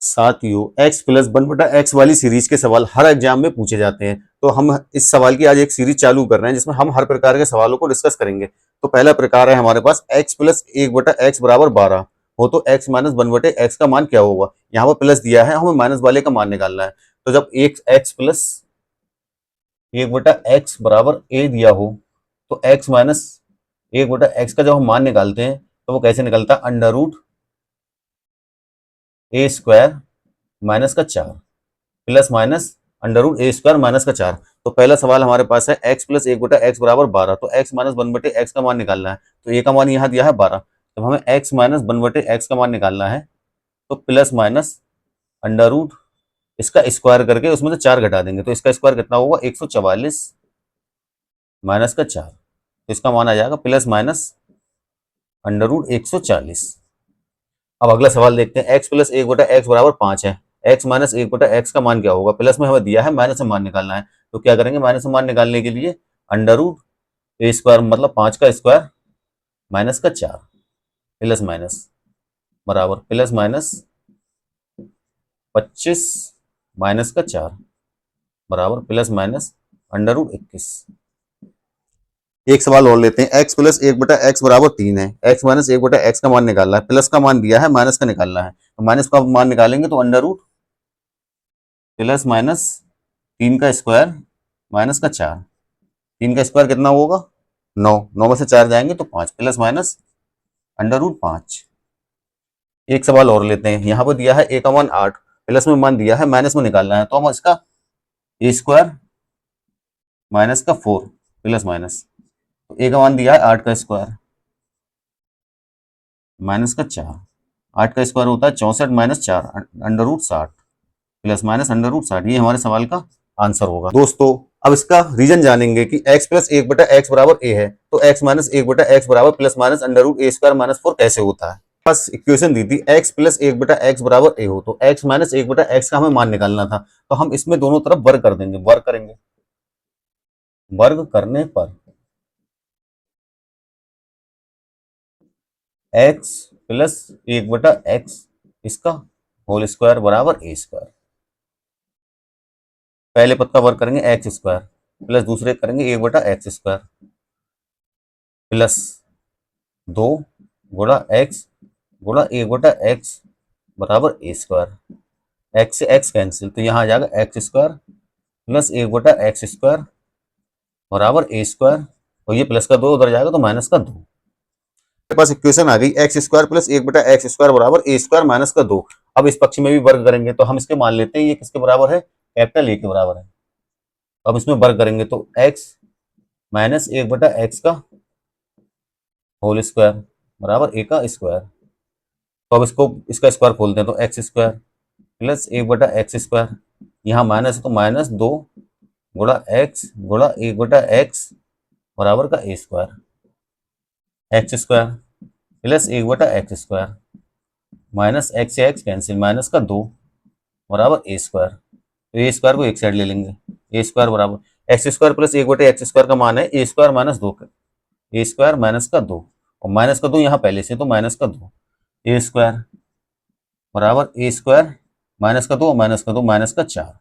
साथियों, x plus 1/x वाली series के सवाल हर एग्जाम में पूछे जाते हैं। तो हम इस सवाल की आज एक सीरीज चालू कर रहे हैं जिसमें हम हर प्रकार के सवालों को डिस्कस करेंगे। तो पहला प्रकार है हमारे पास x प्लस 1/x बराबर 12 हो तो x माइनस 1/x का मान क्या होगा। यहाँ पर प्लस दिया है, हमें माइनस वाले का मान निकालना है। तो जब एक x प्लस 1/x बराबर a दिया हो तो x माइनस 1/x का जब हम मान निकालते हैं तो वो कैसे निकलता है, under root a square minus का 4 plus minus under root a square minus का 4। तो पहला सवाल हमारे पास है x प्लस 1/x बराबर 12, तो x माइनस 1/x का मान निकालना है। तो a का मान यहाँ दिया है 12, जब हमें x माइनस 1/x का मान निकालना है तो प्लस माइनस अंडर रूट इसका स्क्वायर करके उसमें से 4 घटा देंगे, तो इसका स्क्वायर कितना होगा 144 माइनस का 4। तो इसका मान आ जाएगा प्लस माइनस अंडर रूट 140। अब अगला सवाल देखते हैं, x प्लस 1/x बराबर 5 है। x माइनस 1/x का मान क्या होगा, प्लस में हमें दिया है, माइनस में मान निकालना है। तो क्या करेंगे, माइनस में मान निकालने के लिए अंडर रूट ए स्क्वायर मतलब 5 का स्क्वायर माइनस का 4 प्लस माइनस बराबर प्लस माइनस 25 माइनस का 4 बराबर प्लस माइनस अंडर रूट 21। एक सवाल और लेते हैं, x प्लस 1/x बराबर 3 है। x माइनस 1/x का मान निकालना है, प्लस का मान दिया है, माइनस का निकालना है। तो माइनस का मान निकालेंगे तो अंडर रूट प्लस माइनस 3 का स्क्वायर माइनस का 4। 3 का स्क्वायर कितना होगा 9, 9 में से 4 जाएंगे तो 5 प्लस माइनस अंडर रूट 5। एक सवाल और लेते हैं, यहाँ पर दिया है a का मान 8, प्लस में मान दिया है, माइनस में निकालना है। तो हम इसका ए स्क्वायर माइनस का 4 प्लस माइनस, तो a का मान दिया है 8 का स्क्वायर माइनस का 4। 8 का स्क्वायर होता है 64 minus 4 under root 60 plus minus under root 60। ये हमारे सवाल का आंसर होगा। दोस्तों, अब इसका रीजन जानेंगे कि x प्लस 1/x बराबर a है, तो x माइनस 1/x बराबर plus minus under root a square minus 4 कैसे होता है। बस इक्वेशन दी थी x प्लस 1/x बराबर a हो तो x माइनस 1/x का हमें मान निकालना था। तो हम इसमें दोनों तरफ वर्ग कर देंगे, वर्ग करेंगे, वर्ग करने पर x प्लस 1/x इसका होल स्क्वायर बराबर ए स्क्वायर। पहले पद का वर्ग करेंगे एक्स स्क्वायर प्लस दूसरे करेंगे 1/x स्क्वायर प्लस 2 गुणा एक्स गुणा 1/x बराबर ए स्क्वायर। एक्स से एक्स कैंसिल, तो यहाँ आ जाएगा x square plus 1/x square बराबर ए स्क्वायर, और ये प्लस का 2 उधर जाएगा तो माइनस का 2। मेरे पास इक्वेशन आ गई x square plus 1/x square बराबर ए स्क्वायर माइनस का 2। अब इस पक्ष में भी वर्ग करेंगे, तो हम इसके मान लेते हैं ये किसके बराबर है, कैपिटल ए के बराबर है। अब इसमें वर्ग करेंगे तो x माइनस 1/x का होल स्क्वायर बराबर ए का स्क्वायर। तो अब इसको इसका स्क्वायर खोलते हैं तो x square plus 1/x square, यहाँ माइनस है तो माइनस 2 गुणा एक्स गुणा 1/x बराबर का a square. X square plus 1/x square minus x से एक्स कैंसिल, माइनस का 2 बराबर ए स्क्वायर। तो ए स्क्वायर को एक साइड ले लेंगे, ए स्क्वायर बराबर x square plus 1/x square का मान है ए स्क्वायर माइनस 2, ए स्क्वायर माइनस का 2, और माइनस का 2 यहाँ पहले से तो माइनस का 2, ए स्क्वायर बराबर ए स्क्वायर माइनस का 2 और माइनस का 2 माइनस का 4।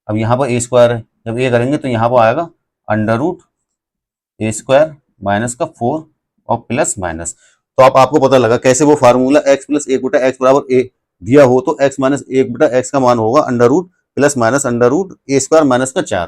अब यहाँ पर ए स्क्वायर है, जब ए करेंगे तो यहाँ पर आएगा under root a square minus का 4 और प्लस माइनस। तो आपको पता लगा कैसे वो फार्मूला x प्लस 1/x बराबर a दिया हो तो x माइनस 1/x का मान होगा under root plus minus under root a square minus का 4।